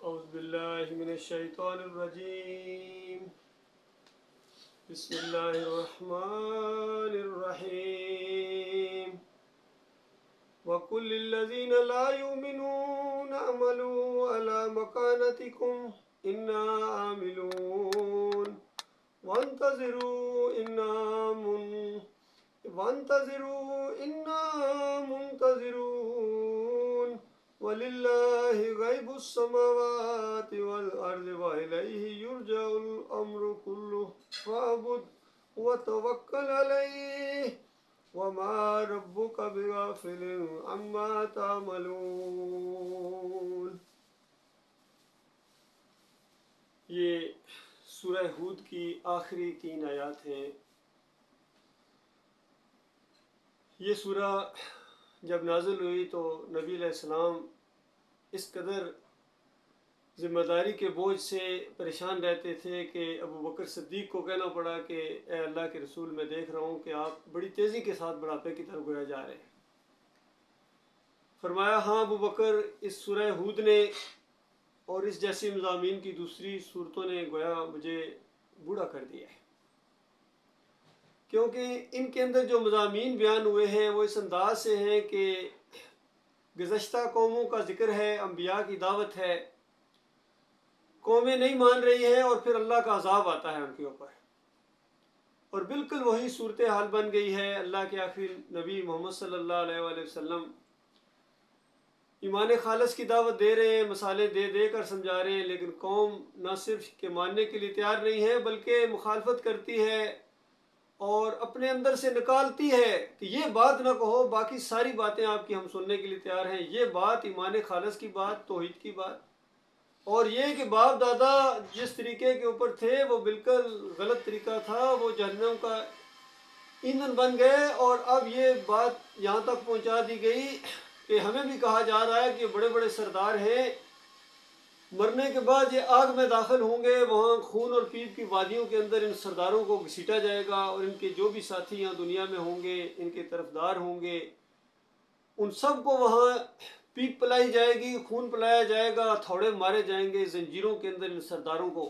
أعوذ بالله من الشيطان الرجيم بسم الله الرحمن الرحيم وقل للذين لا يؤمنون اعملوا على مكانتكم إنا عاملون وانتظروا إنا منتظرون ولله غيب السماوات والأرض وإليه يرجع الأمر كله فاعبد وتوكل عليه وما ربك بغافل عما تعملون۔ یہ سورہ ہود کی آخری 3 آیات ہیں۔ یہ سورہ جب نازل ہوئی تو نبی علیہ السلام اس قدر ذمہ داری کے بوجھ سے پریشان رہتے تھے کہ ابو بکر صدیق کو کہنا پڑا کہ اے اللہ کے رسول، میں دیکھ رہا ہوں کہ آپ بڑی تیزی کے ساتھ بڑھاپے کی طرف گویا جا رہے ہیں۔ فرمایا ہاں ابو بکر، اس سورہ ہود نے اور اس جیسی مضامین کی دوسری صورتوں نے گویا مجھے بوڑھا کر دیا ہے، کیونکہ ان کے اندر جو مضامین بیان ہوئے ہیں وہ اس انداز سے ہیں کہ گزشتہ قوموں کا ذکر ہے، انبیاء کی دعوت ہے، قومیں نہیں مان رہی ہیں اور پھر اللہ کا عذاب آتا ہے ان کے اوپر، اور بالکل وہی صورتحال بن گئی ہے۔ اللہ کے آخری نبی محمد صلی اللہ علیہ وآلہ وسلم ایمان خالص کی دعوت دے رہے ہیں، مسالے دے دے کر سمجھا رہے ہیں، لیکن قوم نہ صرف کہ ماننے کے لیے تیار نہیں ہے بلکہ مخالفت کرتی ہے اور اپنے اندر سے نکالتی ہے کہ یہ بات نہ کہو، باقی ساری باتیں آپ کی ہم سننے کے لیے تیار ہیں، یہ بات ایمان خالص کی بات، توحید کی بات، اور یہ کہ باپ دادا جس طریقے کے اوپر تھے وہ بالکل غلط طریقہ تھا، وہ جہنم کا ایندھن بن گئے، اور اب یہ بات یہاں تک پہنچا دی گئی کہ ہمیں بھی کہا جا رہا ہے کہ بڑے بڑے سردار ہیں، مرنے کے بعد یہ آگ میں داخل ہوں گے، وہاں خون اور پیپ کی وادیوں کے اندر ان سرداروں کو گھسیٹا جائے گا، اور ان کے جو بھی ساتھی یہاں دنیا میں ہوں گے، ان کے طرفدار ہوں گے، ان سب کو وہاں پیپ پلائی جائے گی، خون پلایا جائے گا، ہتھوڑے مارے جائیں گے زنجیروں کے اندر ان سرداروں کو،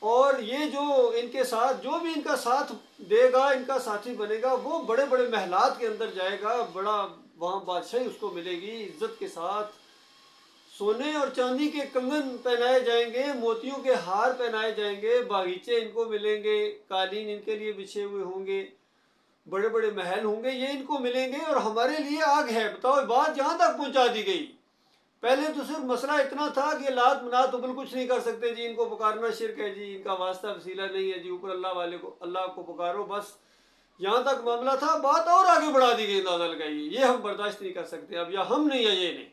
اور یہ جو ان کے ساتھ جو بھی ان کا ساتھ دے گا، ان کا ساتھی بنے گا، وہ بڑے بڑے محلات کے اندر جائے گا، بڑا وہاں بادشاہی اس کو ملے گی، عزت کے ساتھ سونے اور چاندی کے کنگن پہنائے جائیں گے، موتیوں کے ہار پہنائے جائیں گے، باغیچے ان کو ملیں گے، قالین ان کے لیے بچھے ہوئے ہوں گے، بڑے بڑے محل ہوں گے، یہ ان کو ملیں گے، اور ہمارے لیے آگ ہے۔ بتاؤ بات جہاں تک پہنچا دی گئی۔ پہلے تو صرف مسئلہ اتنا تھا کہ لات منات ابل کچھ نہیں کر سکتے جی، ان کو پکارنا شرک ہے جی، ان کا واسطہ وسیلہ نہیں ہے جی، اوپر اللہ والے کو، اللہ کو پکارو، بس یہاں تک معاملہ تھا۔ بات اور آگے بڑھا دی گئی، اندازہ لگائیے، یہ ہم برداشت نہیں کر سکتے اب، یا ہم نہیں یا یہ نہیں۔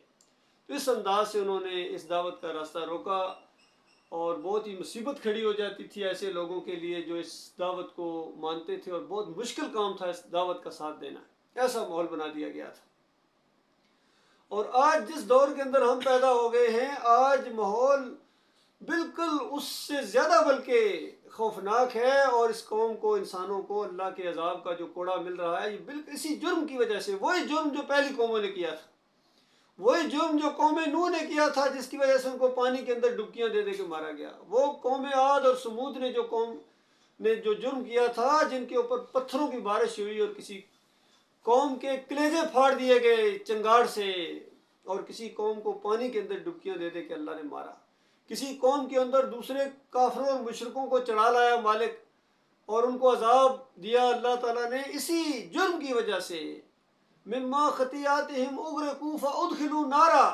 تو اس انداز سے انہوں نے اس دعوت کا راستہ روکا، اور بہت ہی مصیبت کھڑی ہو جاتی تھی ایسے لوگوں کے لیے جو اس دعوت کو مانتے تھے، اور بہت مشکل کام تھا اس دعوت کا ساتھ دینا، ایسا ماحول بنا دیا گیا تھا۔ اور آج جس دور کے اندر ہم پیدا ہو گئے ہیں، آج ماحول بالکل اس سے زیادہ بلکہ خوفناک ہے، اور اس قوم کو، انسانوں کو اللہ کے عذاب کا جو کوڑا مل رہا ہے، یہ بالکل اسی جرم کی وجہ سے، وہی جرم جو پہلی قوموں نے کیا تھا، وہی جرم جو قوم نوح نے کیا تھا، جس کی وجہ سے ان کو پانی کے اندر ڈبکیاں دے دے کے مارا گیا، وہ قوم عاد اور سمود نے جو جرم کیا تھا، جن کے اوپر پتھروں کی بارش ہوئی، اور کسی قوم کے کلیجے پھاڑ دیے گئے چنگاڑ سے، اور کسی قوم کو پانی کے اندر ڈبکیاں دے دے کے اللہ نے مارا، کسی قوم کے اندر دوسرے کافروں اور مشرکوں کو چڑھا لایا مالک، اور ان کو عذاب دیا اللہ تعالیٰ نے اسی جرم کی وجہ سے، مما خطیاتہم اغرقوا فادخلوا نارا،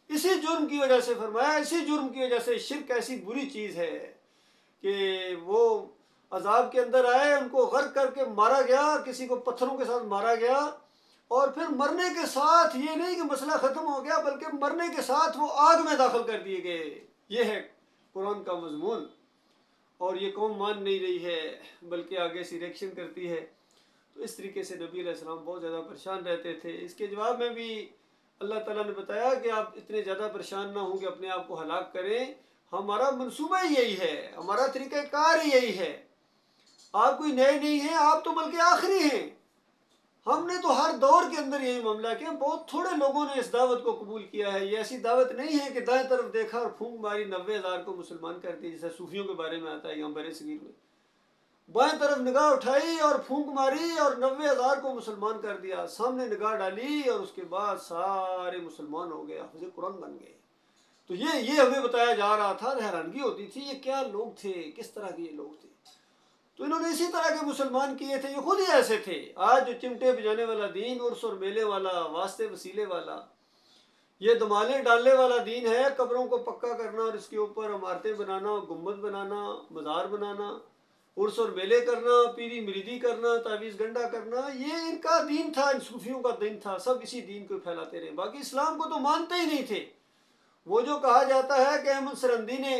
اسی جرم کی وجہ سے، فرمایا اسی جرم کی وجہ سے، شرک ایسی بری چیز ہے کہ وہ عذاب کے اندر آئے، ان کو غرق کر کے مارا گیا، کسی کو پتھروں کے ساتھ مارا گیا، اور پھر مرنے کے ساتھ یہ نہیں کہ مسئلہ ختم ہو گیا، بلکہ مرنے کے ساتھ وہ آگ میں داخل کر دیے گئے۔ یہ ہے قرآن کا مضمون، اور یہ قوم مان نہیں رہی ہے بلکہ آگے سے ریئیکشن کرتی ہے۔ تو اس طریقے سے نبی علیہ السلام بہت زیادہ پریشان رہتے تھے۔ اس کے جواب میں بھی اللہ تعالیٰ نے بتایا کہ آپ اتنے زیادہ پریشان نہ ہوں کہ اپنے آپ کو ہلاک کریں، ہمارا منصوبہ ہی یہی ہے، ہمارا طریقہ کار ہی یہی ہے، آپ کوئی نئے نہیں ہیں، آپ تو بلکہ آخری ہیں، ہم نے تو ہر دور کے اندر یہی معاملہ کیا، بہت تھوڑے لوگوں نے اس دعوت کو قبول کیا ہے۔ یہ ایسی دعوت نہیں ہے کہ دائیں طرف دیکھا اور پھونک ماری 90,000 کو مسلمان کر دی، جیسے صوفیوں کے بارے میں آتا ہے یہاں بر صغیر میں۔ بائیں طرف نگاہ اٹھائی اور پھونک ماری اور 90,000 کو مسلمان کر دیا، سامنے نگاہ ڈالی اور اس کے بعد سارے مسلمان ہو گئے، حافظ قرآن بن گئے۔ تو یہ ہمیں بتایا جا رہا تھا، حیرانگی ہوتی تھی یہ کیا لوگ تھے، کس طرح کے یہ لوگ تھے۔ تو انہوں نے اسی طرح کے مسلمان کیے تھے، یہ خود ہی ایسے تھے۔ آج جو چمٹے بجانے والا دین، عرس اور میلے والا، واسطے وسیلے والا، یہ دمالے ڈالنے والا دین ہے، قبروں کو پکا کرنا اور اس کے اوپر عمارتیں بنانا، گنبد بنانا، مزار بنانا، عرس اور میلے کرنا، پیری مریدی کرنا، تعویذ گنڈا کرنا، یہ ان کا دین تھا، ان صوفیوں کا دین تھا۔ سب اسی دین کو پھیلاتے رہے، باقی اسلام کو تو مانتے ہی نہیں تھے۔ وہ جو کہا جاتا ہے کہ احمد سرندی نے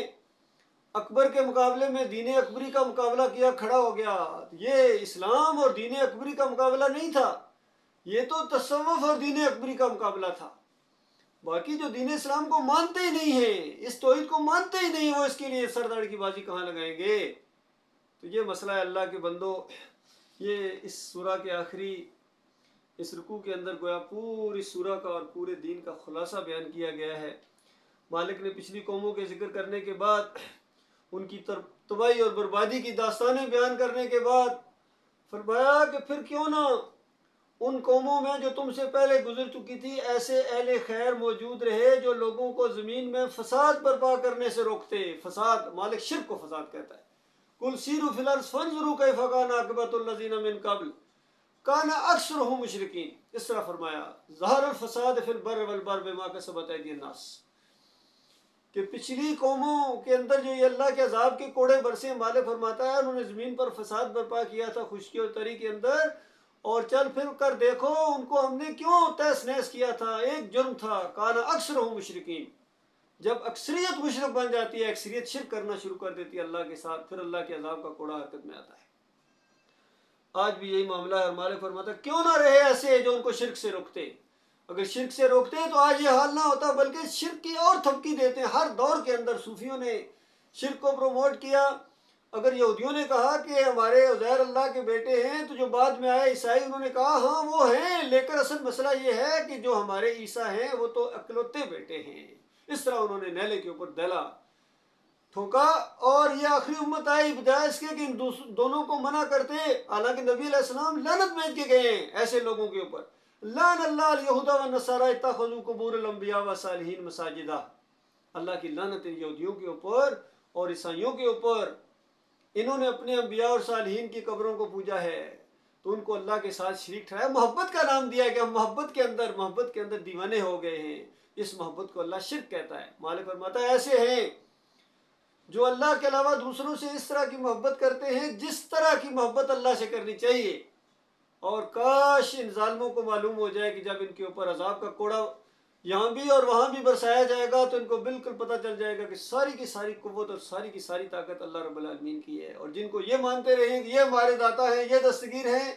اکبر کے مقابلے میں دین اکبری کا مقابلہ کیا، کھڑا ہو گیا، یہ اسلام اور دین اکبری کا مقابلہ نہیں تھا، یہ تو تصوف اور دین اکبری کا مقابلہ تھا۔ باقی جو دین اسلام کو مانتے ہی نہیں ہیں، اس توحید کو مانتے ہی نہیں، وہ اس کے لیے سرداڑ کی بازی کہاں لگائیں گے؟ تو یہ مسئلہ ہے اللہ کے بندو۔ یہ اس سورہ کے آخری اس رکوع کے اندر گویا پوری سورہ کا اور پورے دین کا خلاصہ بیان کیا گیا ہے۔ مالک نے پچھلی قوموں کے ذکر کرنے کے بعد، ان کی تباہی اور بربادی کی داستانیں بیان کرنے کے بعد فرمایا کہ پھر کیوں نہ ان قوموں میں جو تم سے پہلے گزر چکی تھی ایسے اہل خیر موجود رہے جو لوگوں کو زمین میں فساد برپا کرنے سے روکتے۔ فساد، مالک شرک کو فساد کہتا ہے۔ قل سیروا فی الارض فانظروا کیف کان عاقبۃ الذین من قبل کان اکثرهم مشرکین۔ اس طرح فرمایا ظہر الفساد فی البر والبحر بما کسبت ایدی الناس، کہ پچھلی قوموں کے اندر جو یہ اللہ کے عذاب کے کوڑے برسے، مالک فرماتا ہے انہوں نے زمین پر فساد برپا کیا تھا، خشکی اور تری کے اندر، اور چل پھر کر دیکھو ان کو ہم نے کیوں تہس نہس کیا تھا۔ ایک جرم تھا، کان اکثرهم مشرکین، جب اکثریت مشرک بن جاتی ہے، اکثریت شرک کرنا شروع کر دیتی ہے اللہ کے ساتھ، پھر اللہ کے عذاب کا کوڑا حرکت میں آتا ہے۔ آج بھی یہی معاملہ ہے، اور مالک فرماتا ہے کیوں نہ رہے ایسے جو ان کو شرک سے روکتے۔ اگر شرک سے روکتے تو آج یہ حال نہ ہوتا، بلکہ شرک کی اور تھپکی دیتے ہیں۔ ہر دور کے اندر صوفیوں نے شرک کو پروموٹ کیا۔ اگر یہودیوں نے کہا کہ ہمارے عزیر اللہ کے بیٹے ہیں، تو جو بعد میں آئے عیسائی، انہوں نے کہا ہاں وہ ہیں، لیکن اصل مسئلہ یہ ہے کہ جو ہمارے عیسیٰ ہیں وہ تو اکلوتے بیٹے ہیں۔ اس طرح انہوں نے نیلے کے اوپر دہلا ٹھوکا، اور یہ آخری امت آئی بجائے اس کے کہ ان دونوں کو منع کرتے، حالانکہ نبی علیہ السلام لعنت بھیج کے گئے ہیں ایسے لوگوں کے اوپر۔ لعن اللہ الیہود والنصارى اتخذوا قبور الانبیاء والصالحین مساجدہ۔ اللہ کی لعنت یہودیوں کے اوپر اور عیسائیوں کے اوپر، انہوں نے اپنے انبیاء اور صالحین کی قبروں کو پوجا ہے، تو ان کو اللہ کے ساتھ شریک ٹھہرایا، محبت کا نام دیا کہ ہم محبت کے اندر دیوانے ہو گئے ہیں۔ اس محبت کو اللہ شرک کہتا ہے۔ مالک فرماتا ہے ایسے ہیں جو اللہ کے علاوہ دوسروں سے اس طرح کی محبت کرتے ہیں جس طرح کی محبت اللہ سے کرنی چاہیے، اور کاش ان ظالموں کو معلوم ہو جائے کہ جب ان کے اوپر عذاب کا کوڑا یہاں بھی اور وہاں بھی برسایا جائے گا تو ان کو بالکل پتہ چل جائے گا کہ ساری کی ساری قوت اور ساری کی ساری طاقت اللہ رب العالمین کی ہے، اور جن کو یہ مانتے رہیں کہ یہ ہمارے داتا ہیں، یہ دستگیر ہیں،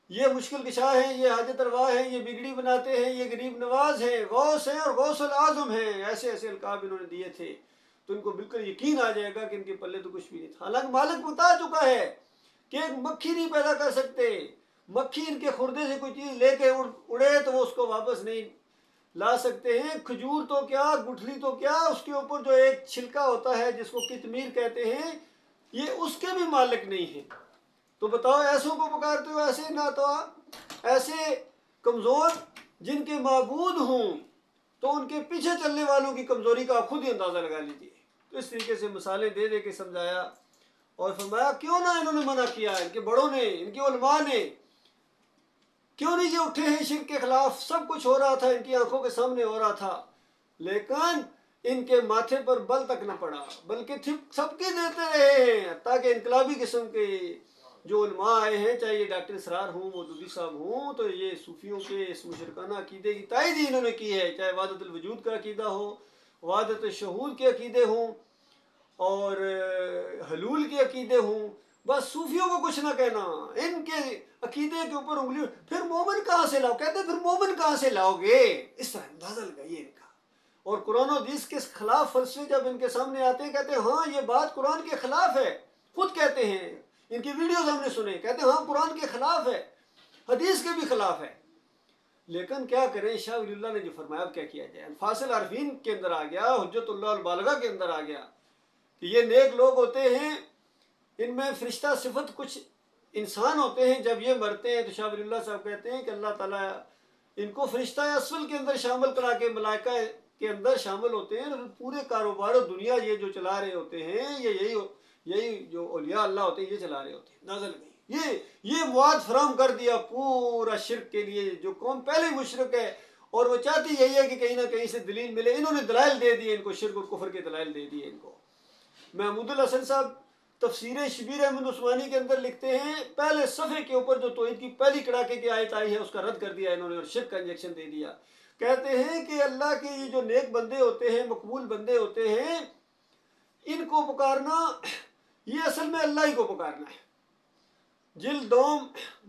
یہ مشکل کشا ہیں، یہ حاجت روا ہیں، یہ بگڑی بناتے ہیں، یہ غریب نواز ہیں، غوث ہیں اور غوث العظم ہیں، ایسے ایسے القاب انہوں نے دیے تھے، تو ان کو بالکل یقین آ جائے گا کہ ان کے پلے تو کچھ بھی نہیں تھا۔ حالانکہ مالک بتا چکا ہے کہ ایک مکھی نہیں پیدا کر سکتے، مکھی ان کے خردے سے کوئی چیز لے کے اڑے تو وہ اس کو واپس نہیں لا سکتے ہیں۔ کھجور تو کیا، گٹھلی تو کیا، اس کے اوپر جو ایک چھلکا ہوتا ہے جس کو کتمیر کہتے ہیں، یہ اس کے بھی مالک نہیں ہیں۔ تو بتاؤ ایسوں کو پکارتے ہو، ایسے ناتوا، ایسے کمزور جن کے معبود ہوں، تو ان کے پیچھے چلنے والوں کی کمزوری کا آپ خود ہی اندازہ لگا لیجیے۔ تو اس طریقے سے مثالیں دے دے کے سمجھایا، اور فرمایا کیوں نہ انہوں نے منع کیا، ان کے بڑوں نے، ان کے علماء نے کیوں نہیں یہ اٹھے ہیں شرک کے خلاف؟ سب کچھ ہو رہا تھا، ان کی آنکھوں کے سامنے ہو رہا تھا، لیکن ان کے ماتھے پر بل تک نہ پڑا، بلکہ سب کی دیتے رہے ہیں، تاکہ انقلابی قسم کے جو علماء آئے ہیں، چاہے یہ ڈاکٹر اسرار ہوں، مودودی صاحب ہوں، تو یہ صوفیوں کے اس مشرکانہ عقیدے کی تائید ہی انہوں نے کی ہے، چاہے وحدت الوجود کا عقیدہ ہو، وحدت الشہود کے عقیدے ہوں، اور حلول کے عقیدے ہوں، بس صوفیوں کو کچھ نہ کہنا، ان کے عقیدے کے اوپر انگلی۔ پھر مومن کہاں سے لاؤ؟ کہتے ہیں پھر مومن کہاں سے لاؤ گے؟ اس طرح اندازہ لگائیے ان کا۔ اور قرآن و حدیث کے خلاف فلسفے جب ان کے سامنے آتے ہیں، کہتے ہیں ہاں یہ بات قرآن کے خلاف ہے، خود کہتے ہیں، ان کی ویڈیوز ہم نے سنے، کہتے ہیں ہاں قرآن کے خلاف ہے، حدیث کے بھی خلاف ہے. لیکن کیا کریں، شاہ ولی اللہ نے جو فرمایا اب کیا کیا جائے. انفاس العارفین کے اندر آ گیا، حجت اللہ البالغہ کے اندر آ گیا کہ یہ نیک لوگ ہوتے ہیں، ان میں فرشتہ صفت کچھ انسان ہوتے ہیں. جب یہ مرتے ہیں تو شاہ ولی اللہ صاحب کہتے ہیں کہ اللہ تعالیٰ ان کو فرشتہ اسفل کے اندر شامل کرا کے ملائکہ کے اندر شامل ہوتے ہیں. پورے کاروبار و دنیا یہ جو چلا رہے ہوتے ہیں، یہی جو اولیاء اللہ ہوتے ہیں یہ چلا رہے ہوتے ہیں. نازل گئی یہ مواد فراہم کر دیا پورا شرک کے لیے. جو قوم پہلے ہی مشرک ہے اور وہ چاہتی یہی ہے کہ کہیں نہ کہیں سے دلیل ملے، انہوں نے دلائل دے دیے ان کو، شرک اور کفر کے دلائل دے دیے ان کو. محمود الحسن صاحب تفسیر شبیر احمد عثمانی کے اندر لکھتے ہیں، پہلے صفحے کے اوپر جو توحید کی پہلی کڑاکے کی آیت آئی ہے اس کا رد کر دیا انہوں نے اور شرک کا انجیکشن دے دیا. کہتے ہیں کہ اللہ کے یہ جو نیک بندے ہوتے ہیں، مقبول بندے ہوتے ہیں، ان کو پکارنا یہ اصل میں اللہ ہی کو پکارنا ہے. جلد دوم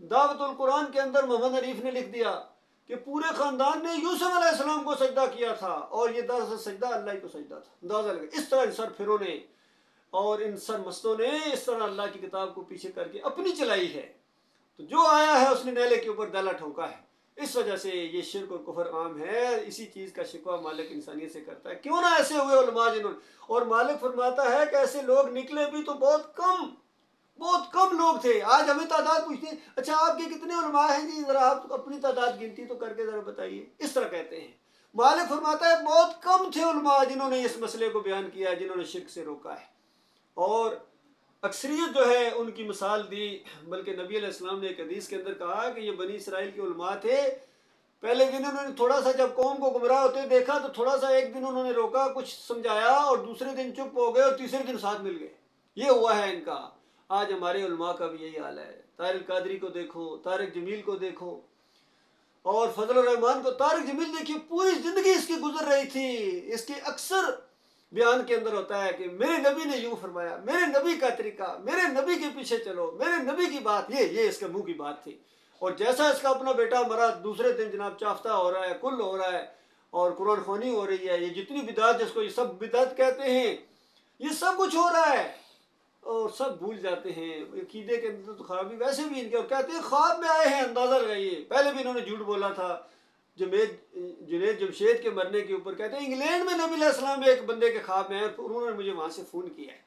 دعوت القرآن کے اندر محمد عریف نے لکھ دیا کہ پورے خاندان نے یوسف علیہ السلام کو سجدہ کیا تھا اور یہ دراصل سجدہ اللہ ہی کو سجدہ تھا. اندازہ لگا اس طرح ان سر پھروں نے اور ان سر مستوں نے اس طرح اللہ کی کتاب کو پیچھے کر کے اپنی چلائی ہے. تو جو آیا ہے اس نے نیلے کے اوپر ڈالا ٹھوکا ہے. اس وجہ سے یہ شرک اور کفر عام ہے. اسی چیز کا شکوہ مالک انسانیت سے کرتا ہے. کیوں نہ ایسے ہوئے علماء جنہوں نے، اور مالک فرماتا ہے کہ ایسے لوگ نکلے بھی تو بہت کم لوگ تھے. آج ہمیں تعداد پوچھتے ہیں، اچھا آپ کے کتنے علماء ہیں جی، ذرا آپ اپنی تعداد گنتی تو کر کے ذرا بتائیے. اس طرح کہتے ہیں. مالک فرماتا ہے بہت کم تھے علماء جنہوں نے اس مسئلے کو بیان کیا ہے، جنہوں نے شرک سے روکا ہے. اور اکثریت جو ہے ان کی مثال دی. بلکہ نبی علیہ السلام نے ایک حدیث کے اندر کہا کہ یہ بنی اسرائیل کے علماء تھے. پہلے دن انہوں نے تھوڑا سا جب قوم کو گمراہ ہوتے دیکھا تو تھوڑا سا ایک دن انہوں نے روکا، کچھ سمجھایا، اور دوسرے دن چپ ہو گئے اور تیسرے دن ساتھ مل گئے. یہ ہوا ہے ان کا. آج ہمارے علماء کا بھی یہی حال ہے. طاہر القادری کو دیکھو، طارق جمیل کو دیکھو، اور فضل الرحمان کو. طارق جمیل دیکھیے پوری زندگی اس کی گزر رہی تھی. اس کے اکثر بیان کے اندر ہوتا ہے کہ میرے نبی نے یوں فرمایا، میرے نبی کا طریقہ، میرے نبی کے پیچھے چلو، میرے نبی کی بات. یہ اس کے منہ کی بات تھی. اور جیسا اس کا اپنا بیٹا مرا دوسرے دن جناب چافتہ ہو رہا ہے، کل ہو رہا ہے اور قرآن خوانی ہو رہی ہے. یہ جتنی بدعت جس کو یہ سب بدعت کہتے ہیں، یہ سب کچھ ہو رہا ہے اور سب بھول جاتے ہیں. عقیدے کے اندر تو خرابی ویسے بھی ان کے، اور کہتے ہیں خواب میں آئے ہیں. اندازہ لگائیے، پہلے بھی انہوں نے جھوٹ بولا تھا. جنید جمشید کے مرنے کے اوپر کہتے ہیں انگلینڈ میں نبی علیہ السلام ایک بندے کے خواب میں آئے، انہوں نے مجھے وہاں سے فون کیا ہے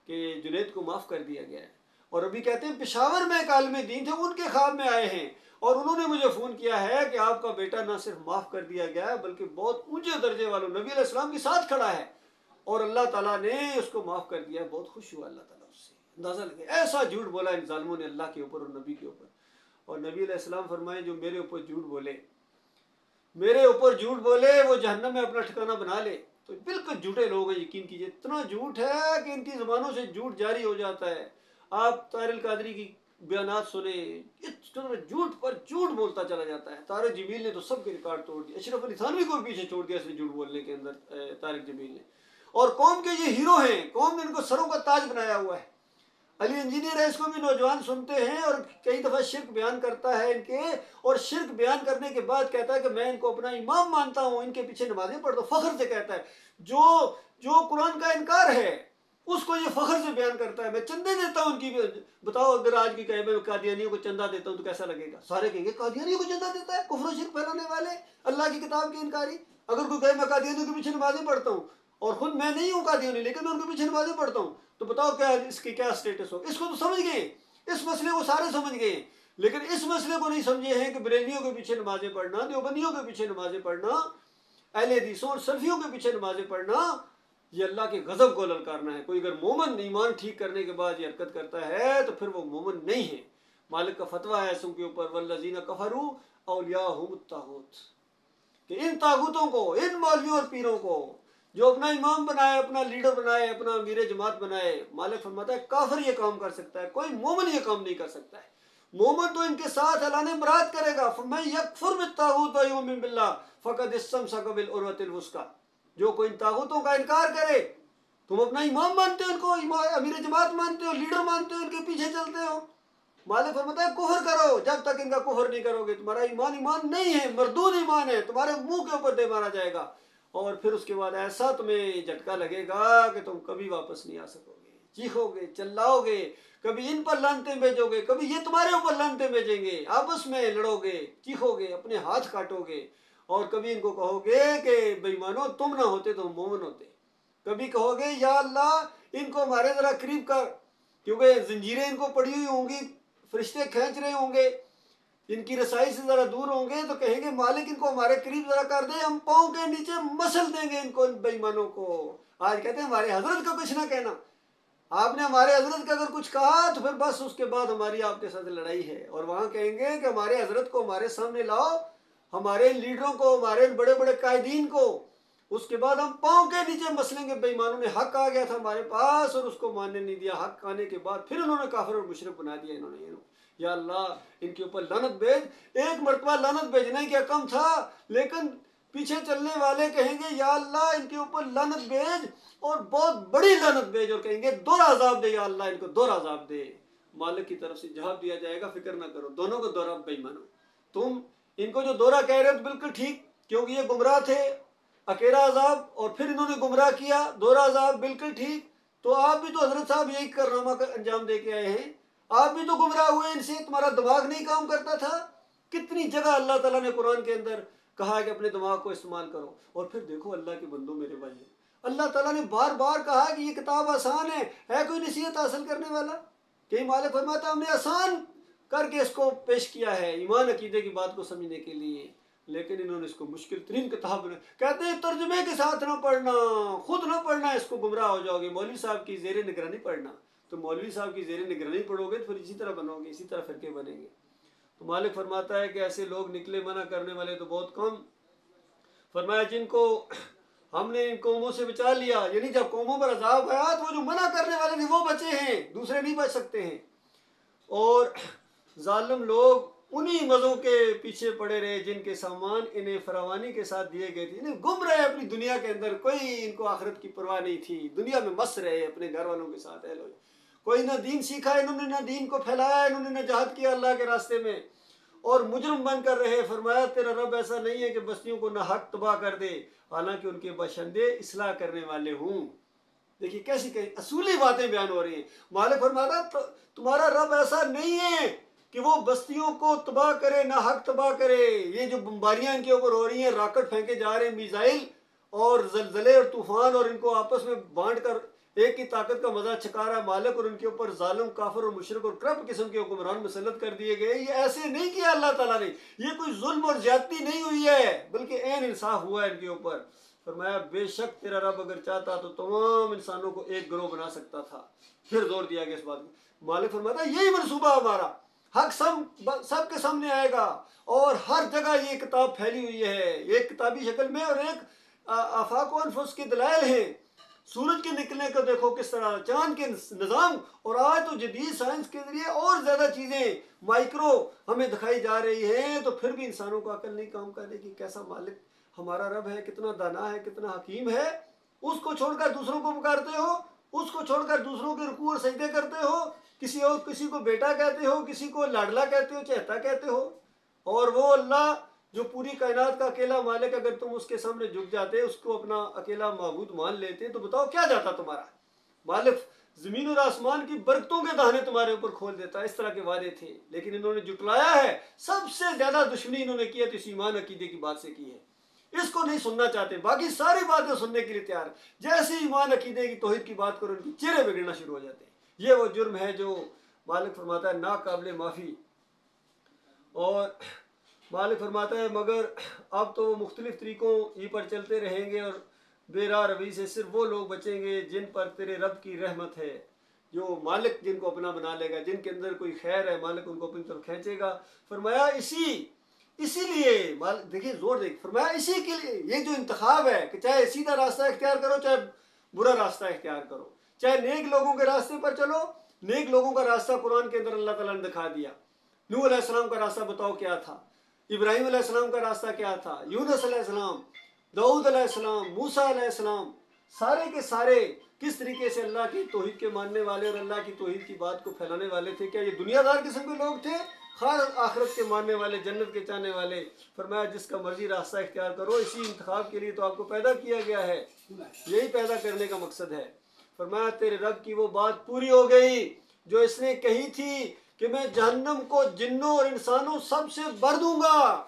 کہ جنید کو معاف کر دیا گیا ہے. اور ابھی کہتے ہیں پشاور میں ایک عالم دین تھے، ان کے خواب میں آئے ہیں اور انہوں نے مجھے فون کیا ہے کہ آپ کا بیٹا نہ صرف معاف کر دیا گیا ہے بلکہ بہت اونچے درجے والوں نبی علیہ السلام کے ساتھ کھڑا ہے اور اللہ تعالیٰ نے اس کو معاف کر دیا. بہت خوش ہوا اللہ تعالیٰ اس سے. اندازہ لگے ایسا جھوٹ بولا ان ظالموں نے اللہ کے اوپر اور نبی کے اوپر. اور نبی علیہ السلام فرمائے جو میرے اوپر جھوٹ بولے وہ جہنم میں اپنا ٹھکانہ بنا لے. تو بالکل جھوٹے لوگ ہیں، یقین کیجئے. اتنا جھوٹ ہے کہ ان کی زبانوں سے جھوٹ جاری ہو جاتا ہے. آپ طاہر القادری کی بیانات سنیں، جھوٹ پر جھوٹ بولتا چلا جاتا ہے. طارق جمیل نے تو سب کے ریکارڈ توڑ دیا. اشرف علی تھانوی کو بھی پیچھے چھوڑ دیا اس نے جھوٹ بولنے کے اندر طارق جمیل نے. اور قوم کے یہ ہیرو ہیں، قوم نے ان کو سروں کا تاج بنایا ہوا ہے. علی انجینئر ہے، اس کو بھی نوجوان سنتے ہیں اور کئی دفعہ شرک بیان کرتا ہے ان کے، اور شرک بیان کرنے کے بعد کہتا ہے کہ میں ان کو اپنا امام مانتا ہوں، ان کے پیچھے نمازیں پڑھتا ہوں. فخر سے کہتا ہے. جو قرآن کا انکار ہے اس کو یہ فخر سے بیان کرتا ہے. میں چندے دیتا ہوں ان کی. بتاؤ اگر آج کی کہے میں قادیانیوں کو چندہ دیتا ہوں تو کیسا لگے گا؟ سارے کہیں گے قادیانیوں کو چندہ دیتا ہے، کفر و شرک پھیلانے والے، اللہ کی کتاب کے انکاری. اگر کوئی کہے میں قادیانیوں کے پیچھے نمازیں پڑھتا ہوں اور خود میں نہیں ہوں قادیانی لیکن میں ان کے پیچھے نمازیں پڑھتا ہوں، تو بتاؤ کیا اس کی کیا سٹیٹس ہو؟ اس کو تو سمجھ گئے، اس مسئلے کو سارے سمجھ گئے، لیکن اس مسئلے کو نہیں سمجھے ہیں کہ بریلویوں کے پیچھے نمازیں پڑھنا، دیوبندیوں کے پیچھے نمازیں پڑھنا، اہل حدیثوں اور سلفیوں کے پیچھے نمازیں پڑھنا یہ اللہ کے غضب کو للکارنا ہے. کوئی اگر مومن ایمان ٹھیک کرنے کے بعد یہ حرکت کرتا ہے تو پھر وہ مومن نہیں ہے. مالک کا فتویٰ ہے ایسوں کے اوپر والذین کفروا اولیاءہم الطاغوت، کہ ان طاغوتوں کو، ان مولویوں اور پیروں کو جو اپنا امام بنائے، اپنا لیڈر بنائے، اپنا امیر جماعت بنائے، مالک فرماتا ہے کافر یہ کام کر سکتا ہے، کوئی مومن یہ کام نہیں کر سکتا ہے. مومن تو ان کے ساتھ اعلان برات کرے گا. فَمَن يَكْفُرْ بِالطَّاغُوتِ وَيُؤْمِن بِاللَّهِ فَقَدِ اسْتَمْسَكَ بِالْعُرْوَةِ الْوُثْقَىٰ. جو کوئی ان طاغوتوں کا انکار کرے، تم اپنا امام مانتے ہو، ان کو امیر جماعت مانتے ہو، لیڈر مانتے ہو، ان کے پیچھے چلتے ہو، مالک فرماتا ہے کفر کرو. جب تک ان کا کفر نہیں کرو گے تمہارا ایمان نہیں ہے، مردود ایمان ہے، تمہارے منہ کے اوپر دے مارا جائے گا. اور پھر اس کے بعد ایسا تمہیں جھٹکا لگے گا کہ تم کبھی واپس نہیں آ سکو گے. چیخو گے، چلاؤ گے، کبھی ان پر لعنتیں بھیجو گے، کبھی یہ تمہارے اوپر لعنتیں بھیجیں گے، آپس میں لڑو گے، چیخو گے، اپنے ہاتھ کاٹو گے، اور کبھی ان کو کہو گے کہ بے ایمانو تم نہ ہوتے تو ہم مومن ہوتے، کبھی کہو گے یا اللہ ان کو ہمارے ذرا قریب کر، کیونکہ زنجیریں ان کو پڑی ہوئی ہوں گی، فرشتے کھینچ رہے ہوں گے، ان کی رسائی سے ذرا دور ہوں گے، تو کہیں گے مالک ان کو ہمارے قریب ذرا کر دے، ہم پاؤں کے نیچے مسل دیں گے ان کو، ان بے ایمانوں کو۔ آج کہتے ہیں ہمارے حضرت کا کچھ نہ کہنا، آپ نے ہمارے حضرت کا اگر کچھ کہا تو پھر بس اس کے بعد ہماری آپ کے ساتھ لڑائی ہے، اور وہاں کہیں گے کہ ہمارے حضرت کو ہمارے سامنے لاؤ، ہمارے لیڈروں کو، ہمارے بڑے بڑے قائدین کو، اس کے بعد ہم پاؤں کے نیچے مسلیں گے۔ بے ایمانوں نے حق آ گیا تھا ہمارے پاس اور اس کو ماننے نہیں دیا، حق آنے کے بعد پھر انہوں نے کافر اور مشرک بنا دیا انہوں نے۔ یا اللہ ان کے اوپر لعنت بھیج، ایک مرتبہ لعنت بھیجنے کیا کم تھا، لیکن پیچھے چلنے والے کہیں گے یا اللہ ان کے اوپر لعنت بھیج اور بہت بڑی لعنت بھیج، اور کہیں گے دوہرا عذاب دے یا اللہ ان کو دوہرا عذاب دے۔ مالک کی طرف سے جواب دیا جائے گا فکر نہ کرو، دونوں کو دوہرا بے ایمانو، تم ان کو جو دوہرا کہہ رہے ہو بالکل ٹھیک، کیونکہ یہ گمراہ تھے، اکیلا عذاب اور پھر انہوں نے گمراہ کیا، دوہرا عذاب بالکل ٹھیک، تو آپ بھی تو حضرت صاحب یہی کارنامہ کا انجام دے کے آئے ہیں، آپ بھی تو گمراہ ہوئے ان سے، تمہارا دماغ نہیں کام کرتا تھا؟ کتنی جگہ اللہ تعالیٰ نے قرآن کے اندر کہا ہے کہ اپنے دماغ کو استعمال کرو، اور پھر دیکھو اللہ کے بندوں میرے بھائی، اللہ تعالیٰ نے بار بار کہا کہ یہ کتاب آسان ہے کوئی نصیحت حاصل کرنے والا؟ کہ مالک فرماتا ہم نے آسان کر کے اس کو پیش کیا ہے ایمان عقیدے کی بات کو سمجھنے کے لیے، لیکن انہوں نے اس کو مشکل ترین کتاب بنا، کہتے ہیں ترجمے کے ساتھ نہ پڑھنا، خود نہ پڑھنا، اس کو گمراہ ہو جاؤ گے، مولوی صاحب کی زیر نگرانی پڑھنا، تو مولوی صاحب کی زیر نگرانی پڑھو گے تو پھر اسی طرح بنو گے، اسی طرح فرقے بنیں گے۔ تو مالک فرماتا ہے کہ ایسے لوگ نکلے، منع کرنے والے تو بہت کم، فرمایا جن کو ہم نے ان قوموں سے بچا لیا، یعنی جب قوموں پر عذاب آیا تو وہ جو منع کرنے والے تھے وہ بچے ہیں، دوسرے نہیں بچ سکتے ہیں، اور ظالم لوگ انہی مزوں کے پیچھے پڑے رہے جن کے سامان انہیں فراوانی کے ساتھ دیے گئے تھے، انہیں گم رہے اپنی دنیا کے اندر، کوئی ان کو آخرت کی پرواہ نہیں تھی، دنیا میں مست رہے اپنے گھر والوں کے ساتھ، کوئی نہ دین سیکھا انہوں نے، نہ دین کو پھیلایا انہوں نے، نہ جہاد کیا اللہ کے راستے میں، اور مجرم بن کر رہے۔ فرمایا تیرا رب ایسا نہیں ہے کہ بستیوں کو نہ حق تباہ کر دے، حالانکہ ان کے باشندے اصلاح کرنے والے ہوں۔ دیکھیے کیسی اصولی باتیں بیان ہو رہی ہیں۔ مالک فرماتا تمہارا رب ایسا نہیں ہے کہ وہ بستیوں کو تباہ کرے، نہ حق تباہ کرے۔ یہ جو بمباریاں ان کے اوپر ہو رہی ہیں، راکٹ پھینکے جا رہے ہیں، میزائل اور زلزلے اور طوفان، اور ان کو آپس میں بانٹ کر ایک کی طاقت کا مزہ چھکا رہا ہے مالک، اور ان کے اوپر ظالم، کافر اور مشرک اور کرپٹ قسم کے حکمران مسلط کر دیے گئے۔ یہ ایسے نہیں کیا اللہ تعالیٰ نے، یہ کوئی ظلم اور زیادتی نہیں ہوئی ہے، بلکہ عین انصاف ہوا ہے ان کے اوپر۔ فرمایا بے شک تیرا رب اگر چاہتا تو تمام انسانوں کو ایک گروہ بنا سکتا تھا۔ پھر زور دیا گیا اس بات میں، مالک فرماتا یہی منصوبہ ہمارا، حق سب کے سامنے آئے گا، اور ہر جگہ یہ کتاب پھیلی ہوئی ہے، ایک کتابی شکل میں، اور ایک آفاق و انفس کے دلائل ہیں۔ سورج کے نکلنے کو دیکھو کس طرح، چاند کے نظام، اور آج تو جدید سائنس کے ذریعے اور زیادہ چیزیں مائکرو ہمیں دکھائی جا رہی ہیں، تو پھر بھی انسانوں کو عقل نہیں کام کرے گی۔ کیسا مالک ہمارا رب ہے، کتنا دانا ہے، کتنا حکیم ہے، اس کو چھوڑ کر دوسروں کو پکارتے ہو، اس کو چھوڑ کر دوسروں کے رکوع اور سجدے کرتے ہو، کسی کو بیٹا کہتے ہو، کسی کو لاڈلا کہتے ہو، چہتا کہتے ہو، اور وہ اللہ جو پوری کائنات کا اکیلا مالک، اگر تم اس کے سامنے جھک جاتے، اس کو اپنا اکیلا معبود مان لیتے، تو بتاؤ کیا جاتا تمہارا؟ مالک زمین اور آسمان کی برکتوں کے دہانے تمہارے اوپر کھول دیتا، اس طرح کے وعدے تھے، لیکن انہوں نے جھٹلایا ہے۔ سب سے زیادہ دشمنی انہوں نے کی ہے تو اس ایمان عقیدے کی بات سے کی ہے، اس کو نہیں سننا چاہتے، باقی ساری باتیں سننے کے لیے تیار، جیسے ایمان عقیدے کی توحید کی بات کرو ان کی چہرے بگڑنا شروع ہو جاتے ہیں۔ یہ وہ جرم ہے جو مالک فرماتا ہے ناقابل معافی، اور مالک فرماتا ہے مگر اب تو مختلف طریقوں ہی پر چلتے رہیں گے، اور بے راہ روی سے صرف وہ لوگ بچیں گے جن پر تیرے رب کی رحمت ہے، جو مالک جن کو اپنا بنا لے گا، جن کے اندر کوئی خیر ہے مالک ان کو اپنی طرف کھینچے گا۔ فرمایا اسی لیے دیکھیں زور دیکھ، فرمایا اسی کے لیے یہ جو انتخاب ہے کہ چاہے سیدھا راستہ اختیار کرو، چاہے برا راستہ اختیار کرو، چاہے نیک لوگوں کے راستے پر چلو، نیک لوگوں کا راستہ قرآن کے اندر اللہ تعالیٰ نے دکھا دیا۔ نوح علیہ السلام کا راستہ بتاؤ کیا تھا، ابراہیم علیہ السلام کا راستہ کیا تھا، یونس علیہ السلام، داؤد علیہ السلام، موسیٰ علیہ السلام، سارے کے سارے کس طریقے سے اللہ کی توحید کے ماننے والے اور اللہ کی توحید کی بات کو پھیلانے والے تھے۔ کیا یہ دنیا دار قسم کے لوگ تھے، خیر آخرت کے ماننے والے، جنت کے چاہنے والے؟ فرمایا جس کا مرضی راستہ اختیار کرو، اسی انتخاب کے لیے تو آپ کو پیدا کیا گیا ہے، یہی پیدا کرنے کا مقصد ہے۔ فرمایا تیرے رب کی وہ بات پوری ہو گئی جو اس نے کہی تھی کہ میں جہنم کو جنوں اور انسانوں سب سے بھر دوں گا۔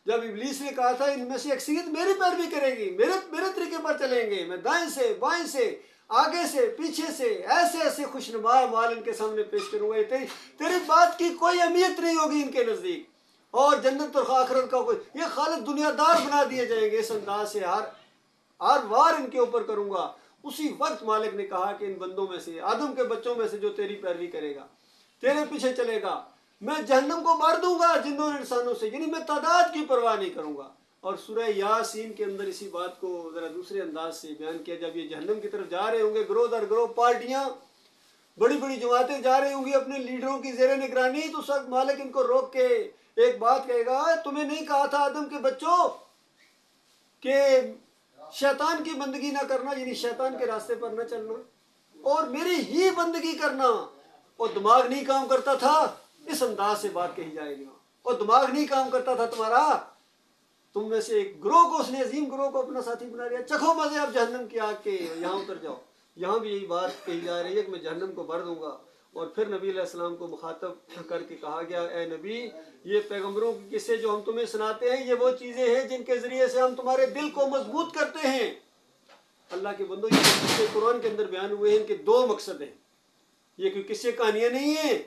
جب ابلیس نے کہا تھا ان میں سے اکثریت میری پیروی کرے گی، میرے طریقے پر چلیں گے، میں دائیں سے بائیں سے آگے سے پیچھے سے ایسے ایسے خوشنما مال ان کے سامنے پیش کروں گا، تیری بات کی کوئی اہمیت نہیں ہوگی ان کے نزدیک، اور جنت اور آخرت کا کوئی، یہ خالص دنیا دار بنا دیے جائیں گے۔ اس انداز سے ہر وار ان کے اوپر کروں گا۔ اسی وقت مالک نے کہا کہ ان بندوں میں سے، آدم کے بچوں میں سے جو تیری پیروی کرے گا، تیرے پیچھے چلے گا، میں جہنم کو بھر دوں گا جنوں اور انسانوں سے، یعنی میں تعداد کی پرواہ نہیں کروں گا۔ اور سورہ یاسین کے اندر اسی بات کو ذرا دوسرے انداز سے بیان کیا، جب یہ جہنم کی طرف جا رہے ہوں گے، گروہ در گروہ پارٹیاں، بڑی بڑی جماعتیں جا رہی ہوں گی اپنے لیڈروں کی زیر نگرانی، تو اس وقت مالک ان کو روک کے ایک بات کہے گا، تمہیں نہیں کہا تھا آدم کے بچوں کہ شیطان کی بندگی نہ کرنا، یعنی شیطان کے راستے پر نہ چلنا، اور میری ہی بندگی کرنا، اور دماغ نہیں کام کرتا تھا؟ اس انداز سے بات کہی جائے گی، اور دماغ نہیں کام کرتا تھا تمہارا، تم میں سے ایک گروہ کو اس نے، عظیم گروہ کو اپنا ساتھی بنا لیا، چکھو مزے اب جہنم کی آگ کے، یہاں اتر جاؤ۔ یہاں بھی یہی بات کہی جا رہی ہے کہ میں جہنم کو بھر دوں گا۔ اور پھر نبی علیہ السلام کو مخاطب کر کے کہا گیا، اے نبی، یہ پیغمبروں کے قصے جو ہم تمہیں سناتے ہیں، یہ وہ چیزیں ہیں جن کے ذریعے سے ہم تمہارے دل کو مضبوط کرتے ہیں۔ اللہ کے بندوں، یہ قصے قرآن کے اندر بیان ہوئے ہیں، ان کے دو مقصد ہیں۔ یہ کوئی قصے کہانیاں نہیں ہیں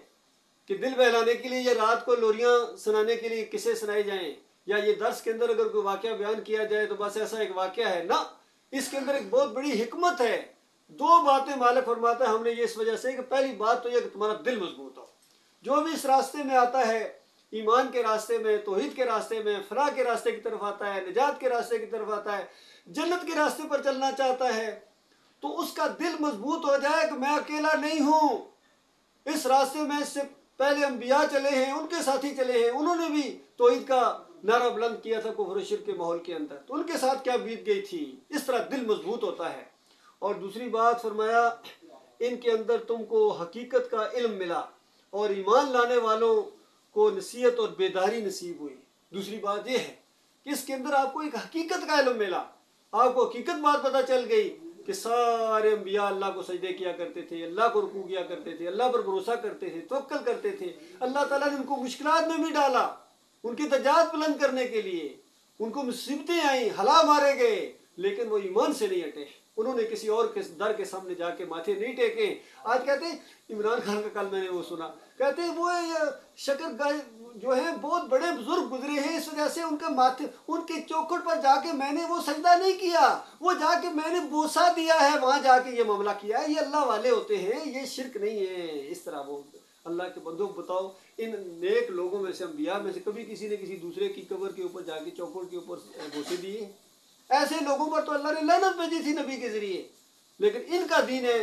کہ دل بہلانے کے لیے یا رات کو لوریاں سنانے کے لیے قصے سنائے جائیں، یا یہ درس کے اندر اگر کوئی واقعہ بیان کیا جائے تو بس ایسا ایک واقعہ ہے، نہ، اس کے اندر ایک بہت بڑی حکمت ہے۔ دو باتیں مالک فرماتا ہے ہم نے یہ اس وجہ سے کہ پہلی بات تو یہ کہ تمہارا دل مضبوط ہو، جو بھی اس راستے میں آتا ہے، ایمان کے راستے میں، توحید کے راستے میں، فلاح کے راستے کی طرف آتا ہے، نجات کے راستے کی طرف آتا ہے، جنت کے راستے پر چلنا چاہتا ہے، تو اس کا دل مضبوط ہو جائے کہ میں اکیلا نہیں ہوں، اس راستے میں اس سے پہلے انبیاء چلے ہیں، ان کے ساتھی چلے ہیں، انہوں نے بھی توحید کا نعرہ بلند کیا تھا کفر و شرک کے ماحول کے اندر، تو ان کے ساتھ کیا بیت گئی تھی۔ اس طرح دل مضبوط ہوتا ہے۔ اور دوسری بات فرمایا، ان کے اندر تم کو حقیقت کا علم ملا، اور ایمان لانے والوں کو نصیحت اور بیداری نصیب ہوئی۔ دوسری بات یہ ہے کہ اس کے اندر آپ کو ایک حقیقت کا علم ملا، آپ کو حقیقت بات پتہ چل گئی کہ سارے انبیاء اللہ کو سجدے کیا کرتے تھے، اللہ کو رکوع کیا کرتے تھے، اللہ پر بھروسہ کرتے تھے، توکل کرتے تھے۔ اللہ تعالیٰ نے ان کو مشکلات میں بھی ڈالا، ان کی درجات بلند کرنے کے لیے، ان کو مصیبتیں آئیں، ہلا مارے گئے، لیکن وہ ایمان سے نہیں ہٹے، انہوں نے کسی اور کے در کے سامنے جا کے ماتھے نہیں ٹیکے۔ آج کہتے ہیں عمران خان کا، کل میں نے وہ سنا، کہتے ہیں وہ شکر گائے جو ہیں بہت بڑے بزرگ گزرے ہیں، اس وجہ سے ان کے ماتھے، ان کے چوکھٹ پر جا کے میں نے وہ سجدہ نہیں کیا، وہ جا کے میں نے بوسہ دیا ہے، وہاں جا کے یہ معاملہ کیا ہے۔ یہ اللہ والے ہوتے ہیں، یہ شرک نہیں ہے۔ اس طرح وہ اللہ کے بندوں کو بتاؤ، ان نیک لوگوں میں سے، انبیاء میں سے، کبھی کسی نے کسی دوسرے کی قبر کے اوپر جا کے چوکھٹ کے اوپر بوسے دیے؟ ایسے لوگوں پر تو اللہ نے لعنت بھیجی تھی نبی کے ذریعے۔ لیکن ان کا دین ہے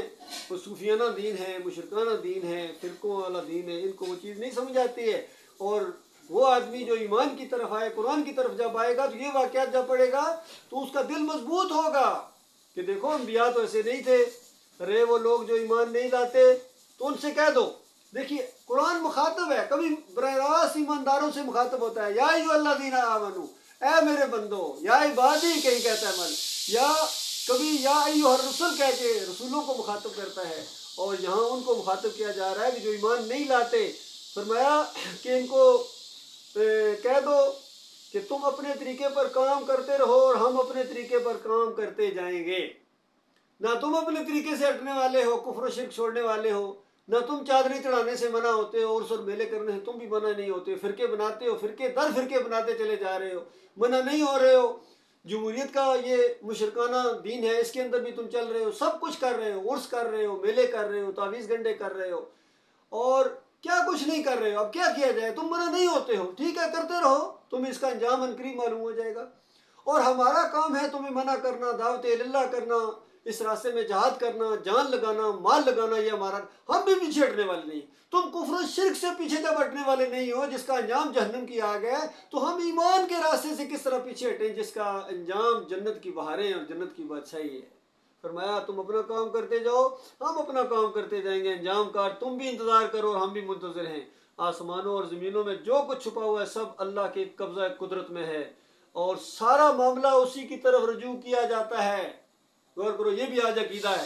وہ صوفیانہ دین ہے، مشرکانہ دین ہے، فرقوں والا دین ہے، ان کو وہ چیز نہیں سمجھ آتی ہے۔ اور وہ آدمی جو ایمان کی طرف آئے، قرآن کی طرف جب آئے گا، تو یہ واقعات جب پڑھے گا تو اس کا دل مضبوط ہوگا کہ دیکھو انبیاء تو ایسے نہیں تھے، رہے وہ لوگ جو ایمان نہیں لاتے، تو ان سے کہہ دو۔ دیکھیے قرآن مخاطب ہے، کبھی براہ راست ایمانداروں سے مخاطب ہوتا ہے، یا ایھا الذین آمنو، اے میرے بندو، یا عبادی کہیں کہتا ہے من، یا کبھی یا ایھا الرسل کہہ کے رسولوں کو مخاطب کرتا ہے، اور یہاں ان کو مخاطب کیا جا رہا ہے کہ جو ایمان نہیں لاتے۔ فرمایا کہ ان کو کہہ دو کہ تم اپنے طریقے پر کام کرتے رہو اور ہم اپنے طریقے پر کام کرتے جائیں گے۔ نہ تم اپنے طریقے سے ہٹنے والے ہو، کفر و شرک چھوڑنے والے ہو، نہ تم چادریں چڑھانے سے منع ہوتے ہو، عرس اور میلے کرنے سے تم بھی منع نہیں ہوتے، فرقے بناتے ہو، فرقے در فرقے بناتے چلے جا رہے ہو، منع نہیں ہو رہے ہو۔ جمہوریت کا یہ مشرکانہ دین ہے، اس کے اندر بھی تم چل رہے ہو، سب کچھ کر رہے ہو، عرس کر رہے ہو، میلے کر رہے ہو، تعویذ گنڈے کر رہے ہو، اور کیا کچھ نہیں کر رہے ہو۔ اب کیا کیا جائے؟ تم منع نہیں ہوتے ہو، ٹھیک ہے کرتے رہو، تمہیں اس کا انجام عنقریب معلوم ہو جائے گا۔ اور ہمارا کام ہے تمہیں منع کرنا، دعوت اللہ کرنا، اس راستے میں جہاد کرنا، جان لگانا، مال لگانا، یہ ہمارا، ہم بھی پیچھے ہٹنے والے نہیں۔ تم کفر و شرک سے پیچھے جب ہٹنے والے نہیں ہو جس کا انجام جہنم کی آگ ہے، تو ہم ایمان کے راستے سے کس طرح پیچھے ہٹیں جس کا انجام جنت کی بہاریں اور جنت کی بادشاہی ہے۔ فرمایا تم اپنا کام کرتے جاؤ، ہم اپنا کام کرتے جائیں گے، انجام کار تم بھی انتظار کرو اور ہم بھی منتظر ہیں۔ آسمانوں اور زمینوں میں جو کچھ چھپا ہوا ہے سب اللہ کے قبضہ قدرت میں ہے، اور سارا معاملہ اسی کی طرف رجوع کیا جاتا ہے۔ غور کرو، یہ بھی آج عقیدہ ہے